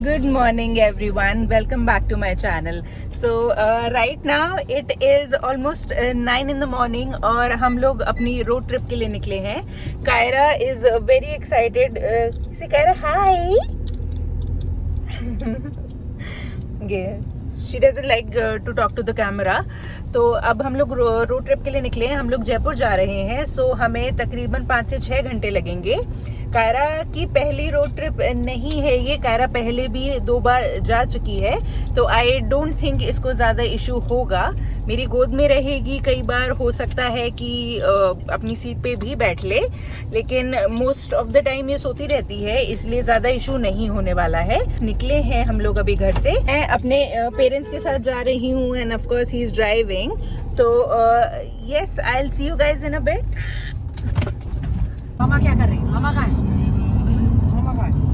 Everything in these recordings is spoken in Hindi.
Good morning everyone, welcome back to my channel. So right now it is almost 9 in the morning और हम लोग अपनी रोड ट्रिप के लिए निकले हैं. Kiara is very excited. See Kiara, hi. Yeah. She doesn't like to talk to the camera. तो अब हम लोग रोड ट्रिप के लिए निकले हैं. हम लोग जयपुर जा रहे हैं. सो हमें तकरीबन 5 से 6 घंटे लगेंगे. कायरा की पहली रोड ट्रिप नहीं है ये. कायरा पहले भी 2 बार जा चुकी है, तो आई डोंट थिंक इसको ज़्यादा इशू होगा. मेरी गोद में रहेगी, कई बार हो सकता है कि अपनी सीट पे भी बैठ ले, लेकिन मोस्ट ऑफ द टाइम ये सोती रहती है, इसलिए ज़्यादा इशू नहीं होने वाला है. निकले हैं हम लोग अभी घर से. मैं अपने पेरेंट्स के साथ जा रही हूँ and of course he is driving. तो yes, I will see you guys in a bit. मामा क्या कर रही है? मामा कहाँ है? मामा कहाँ है?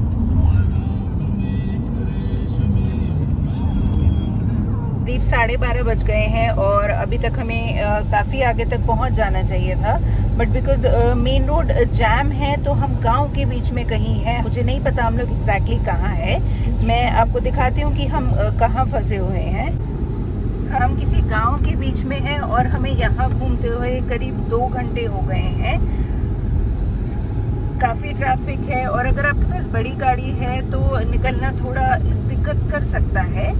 करीब 12:30 बज गए हैं और अभी तक हमें काफ़ी आगे तक पहुंच जाना चाहिए था, but because main road jam है तो हम गांव के बीच में कहीं हैं. मुझे नहीं पता हम लोग एग्जैक्टली कहाँ है. मैं आपको दिखाती हूँ कि हम कहाँ फंसे हुए हैं. हम किसी गांव के बीच में हैं और हमें यहाँ घूमते हुए करीब 2 घंटे हो गए हैं. काफ़ी ट्रैफिक है और अगर आपके पास बड़ी गाड़ी है तो निकलना थोड़ा दिक्कत कर सकता है.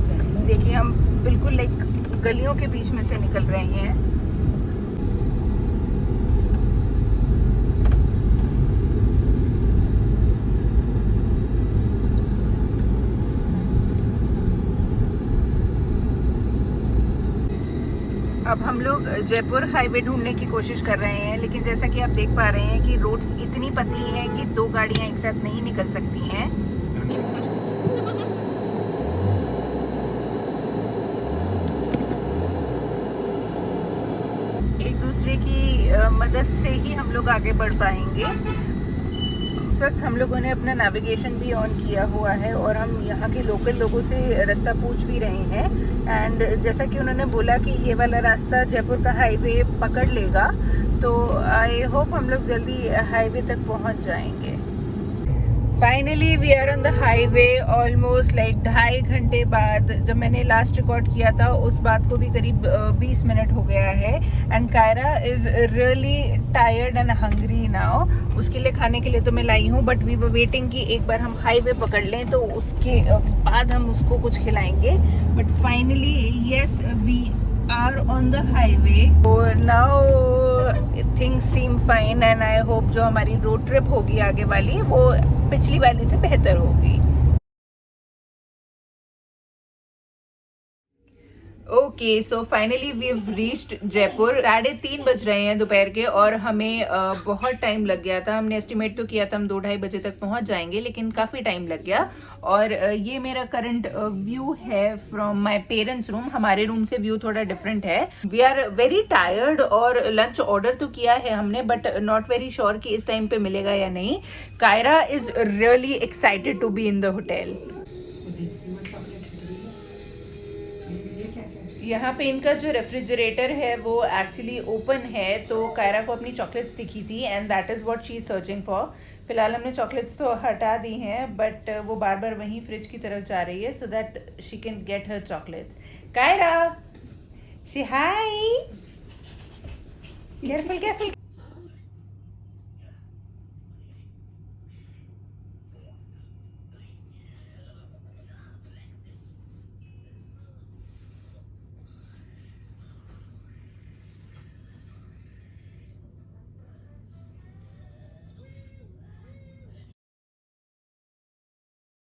देखिए हम बिल्कुल एक गलियों के बीच में से निकल रहे हैं. अब हम लोग जयपुर हाईवे ढूंढने की कोशिश कर रहे हैं, लेकिन जैसा कि आप देख पा रहे हैं कि रोड्स इतनी पतली हैं कि 2 गाड़ियां एक साथ नहीं निकल सकती हैं. एक दूसरे की मदद से ही हम लोग आगे बढ़ पाएंगे. इस वक्त हम लोगों ने अपना नेविगेशन भी ऑन किया हुआ है और हम यहाँ के लोकल लोगों से रास्ता पूछ भी रहे हैं. एंड जैसा कि उन्होंने बोला कि ये वाला रास्ता जयपुर का हाईवे पकड़ लेगा, तो आई होप हम लोग जल्दी हाईवे तक पहुँच जाएंगे. Finally we are on the highway almost like 2.5 घंटे बाद. जब मैंने लास्ट रिकॉर्ड किया था उस बात को भी करीब 20 मिनट हो गया है. And Kaira is really tired and hungry now. उसके लिए खाने के लिए तो मैं लाई हूँ, बट वी वर वेटिंग कि एक बार हम हाईवे पकड़ लें तो उसके बाद हम उसको कुछ खिलाएंगे. But finally yes, we are on the highway. So now things seem fine and I hope जो हमारी रोड ट्रिप होगी आगे वाली वो पिछली वाली से बेहतर होगी. Okay, so finally we have reached Jaipur. 3:30 बज रहे हैं दोपहर के और हमें बहुत टाइम लग गया था. हमने एस्टिमेट तो किया था हम 2-2:30 बजे तक पहुंच जाएंगे, लेकिन काफ़ी टाइम लग गया. और ये मेरा करंट व्यू है फ्रॉम माय पेरेंट्स रूम. हमारे रूम से व्यू थोड़ा डिफरेंट है. वी आर वेरी टायर्ड और लंच ऑर्डर तो किया है हमने, बट नॉट वेरी श्योर कि इस टाइम पे मिलेगा या नहीं. Kaira is really excited to be in the hotel. यहाँ पे इनका जो रेफ्रिजरेटर है वो एक्चुअली ओपन है, तो कायरा को अपनी चॉकलेट्स दिखी थी and that is what she is searching for. फिलहाल हमने चॉकलेट्स तो हटा दी हैं, बट वो बार बार वहीं फ्रिज की तरफ जा रही है so that she can get her chocolates. Kyra से hi. Careful careful.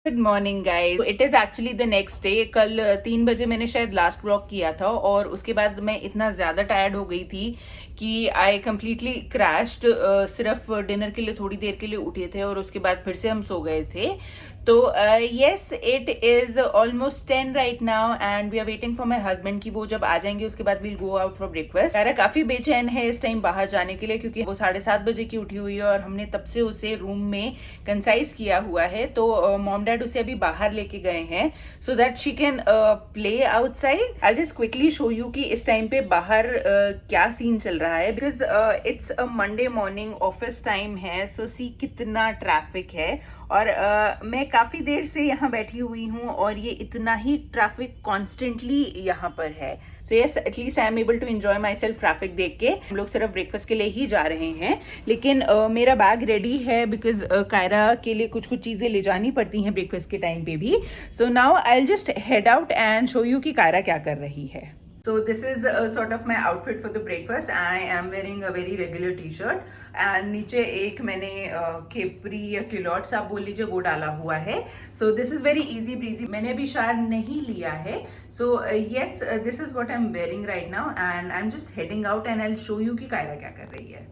Good morning guys. It is actually the next day. कल 3 बजे मैंने शायद लास्ट व्लॉग किया था और उसके बाद मैं इतना ज़्यादा टायर्ड हो गई थी कि आई कम्प्लीटली क्रैश्ड. सिर्फ डिनर के लिए थोड़ी देर के लिए उठे थे और उसके बाद फिर से हम सो गए थे. तो yes, it is almost 10 right now and we are waiting for my husband कि वो जब आ जाएंगे उसके बाद we'll go out for breakfast. Kaira काफ़ी बेचैन है इस टाइम बाहर जाने के लिए, क्योंकि वो 7:30 बजे की उठी हुई है और हमने तब से उसे रूम में कंसाइज किया हुआ है. तो मॉम डैड उसे अभी बाहर लेके गए हैं सो that she can play outside. I just quickly show you कि इस टाइम पे बाहर क्या सीन चल रहा है, because it's a Monday morning, office time है. सो सी कितना ट्रैफिक है और मैं काफ़ी देर से यहाँ बैठी हुई हूँ और ये इतना ही ट्रैफिक कॉन्स्टेंटली यहाँ पर है. So yes, at least I am able to enjoy myself traffic देख के. हम लोग सिर्फ ब्रेकफास्ट के लिए ही जा रहे हैं, लेकिन मेरा बैग रेडी है बिकॉज कायरा के लिए कुछ कुछ चीज़ें ले जानी पड़ती हैं ब्रेकफास्ट के टाइम पे भी. So now I will just head out and show you कि कायरा क्या कर रही है. So this is sort of my outfit for the breakfast. I am wearing a very regular t-shirt and नीचे एक मैंने केपरी या किलॉट्स आप बोल लीजिए वो डाला हुआ है. So this is very easy breezy. मैंने अभी शार नहीं लिया है. So yes, this is what I'm wearing right now and I'm just heading out and I'll show you कि कायरा क्या कर रही है.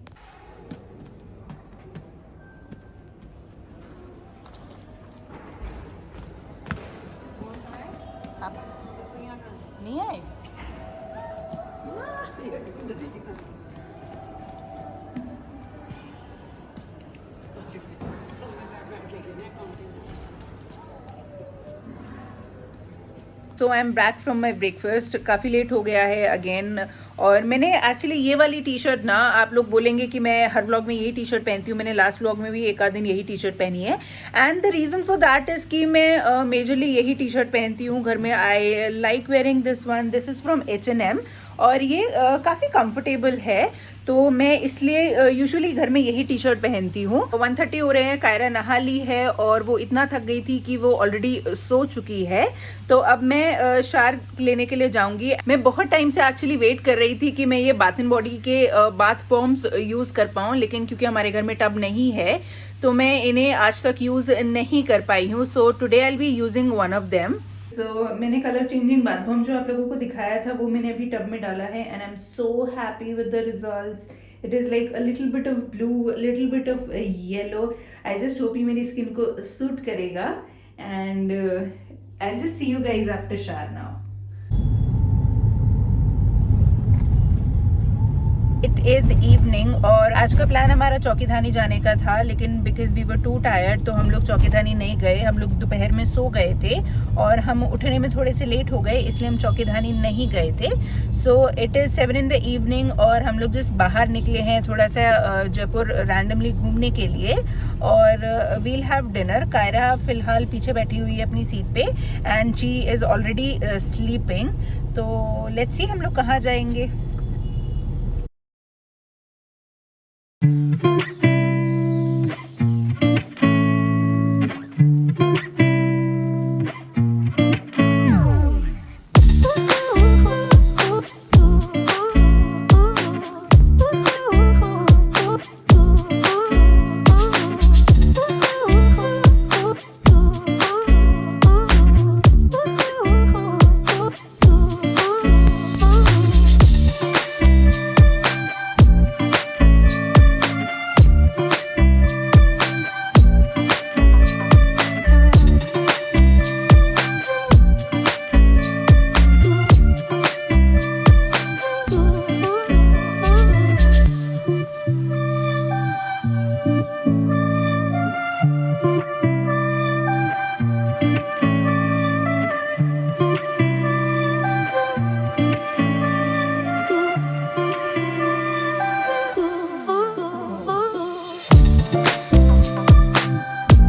नहीं आए? So I am back from my breakfast. काफ़ी लेट हो गया है अगेन. और मैंने एक्चुअली ये वाली टी शर्ट ना, आप लोग बोलेंगे कि मैं हर व्लॉग में यही टी शर्ट पहनती हूँ. मैंने लास्ट व्लॉग में भी एक आध दिन यही टी शर्ट पहनी है. And the reason for that is कि मैं मेजरली यही टी शर्ट पहनती हूँ घर में. I like wearing this one. This is from H&M और ये काफ़ी कंफर्टेबल है. तो मैं इसलिए यूजुअली घर में यही टी शर्ट पहनती हूँ. 1:30 हो रहे हैं. कायरा नहा ली है और वो इतना थक गई थी कि वो ऑलरेडी सो चुकी है. तो अब मैं शार लेने के लिए जाऊंगी. मैं बहुत टाइम से एक्चुअली वेट कर रही थी कि मैं ये बाथ एंड बॉडी के बाथ बॉम्ब्स यूज़ कर पाऊँ, लेकिन क्योंकि हमारे घर में टब नहीं है तो मैं इन्हें आज तक यूज़ नहीं कर पाई हूँ. So today I will be using one of them. So, मैंने कलर चेंजिंग बाथ बॉम्ब जो आप लोगों को दिखाया था वो मैंने अभी टब में डाला है and I am so happy with the results. It is like a little bit of blue, little bit of yellow. I just hope ये मेरी स्किन को सूट करेगा and I just see you guys after shower now. It is evening और आज का प्लान हमारा चौकीधानी जाने का था, लेकिन because we were too tired तो हम लोग चौकीधानी नहीं गए. हम लोग दोपहर में सो गए थे और हम उठने में थोड़े से लेट हो गए, इसलिए हम चौकीधानी नहीं गए थे. So it is 7 in the evening और हम लोग जस्ट बाहर निकले हैं थोड़ा सा जयपुर रैंडमली घूमने के लिए और वील हैव डिनर. कायरा फिलहाल पीछे बैठी हुई है अपनी सीट पे and she is already sleeping. तो लेट्स सी हम लोग कहाँ जाएंगे.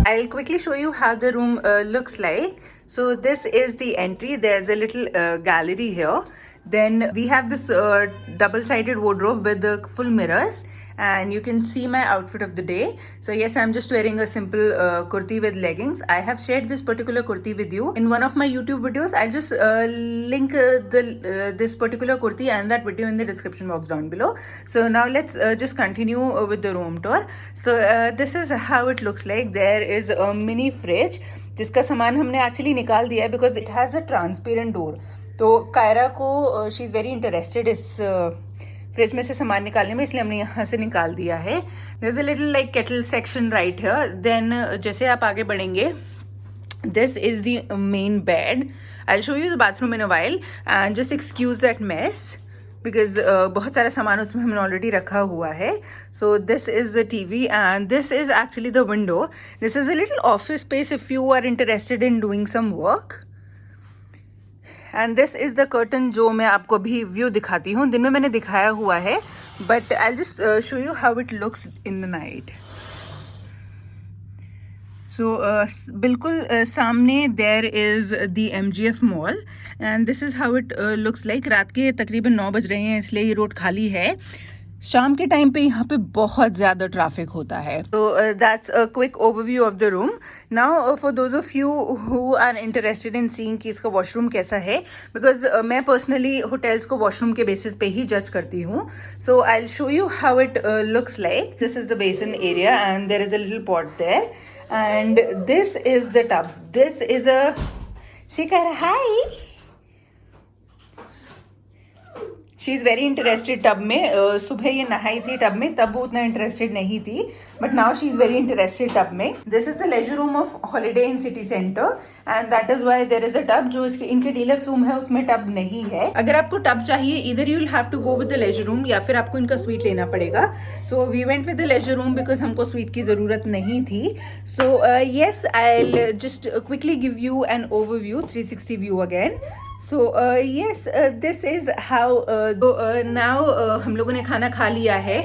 I'll quickly show you how the room looks like. So this is the entry. There's a little gallery here. Then we have this double-sided wardrobe with the full mirrors. And you can see my outfit of the day. So yes, I'm just wearing a simple kurti with leggings. I have shared this particular kurti with you in one of my YouTube videos. I'll just link this particular kurti and that video in the description box down below. So now let's just continue with the room tour. So this is how it looks like. There is a mini fridge जिसका सामान हमने actually निकाल दिया है because it has a transparent door. तो कायरा को शी इज़ वेरी इंटरेस्टेड इस फ्रिज में से सामान निकालने में, इसलिए हमने यहाँ से निकाल दिया है. There is a little like kettle section right here. Then जैसे आप आगे बढ़ेंगे, this is the main bed. I will show you the bathroom in a while and just excuse that mess because बहुत सारा सामान उसमें हमने ऑलरेडी रखा हुआ है. So this is the TV and this is actually the window. This is a little office space if you are interested in doing some work. And this is the curtain जो मैं आपको अभी व्यू दिखाती हूँ. दिन में मैंने दिखाया हुआ है but I just show you how it looks in the night. So बिल्कुल सामने there is the MGF mall and this is how it looks like. रात के तकरीबन 9 बज रहे हैं, इसलिए ये रोड खाली है। शाम के टाइम पे यहाँ पे बहुत ज़्यादा ट्रैफिक होता है। तो that's a quick overview of the room. Now for those of you who are interested in seeing कि इसका वॉशरूम कैसा है, बिकॉज मैं पर्सनली होटल्स को वॉशरूम के बेसिस पे ही जज करती हूँ। So I will show you how it looks like. This is the basin area and there is a little pot there and this is the tub. This is a Shikhar, high. She is very interested tub में। सुबह ये नहाई थी टब में, तब वो उतना इंटरेस्टेड नहीं थी, but now she is very interested tub में। This is the leisure room of Holiday Inn City Centre and that is why there is a tub. जो इनके डीलक्स रूम है उसमें टब नहीं है। अगर आपको टब चाहिए, इधर you will have to go with the leisure room या फिर आपको इनका स्वीट लेना पड़ेगा। So we went with the leisure room because हमको स्वीट की ज़रूरत नहीं थी। So yes, I will just quickly give you an overview 360 view again. So yes, this is how now हम लोगों ने खाना खा लिया है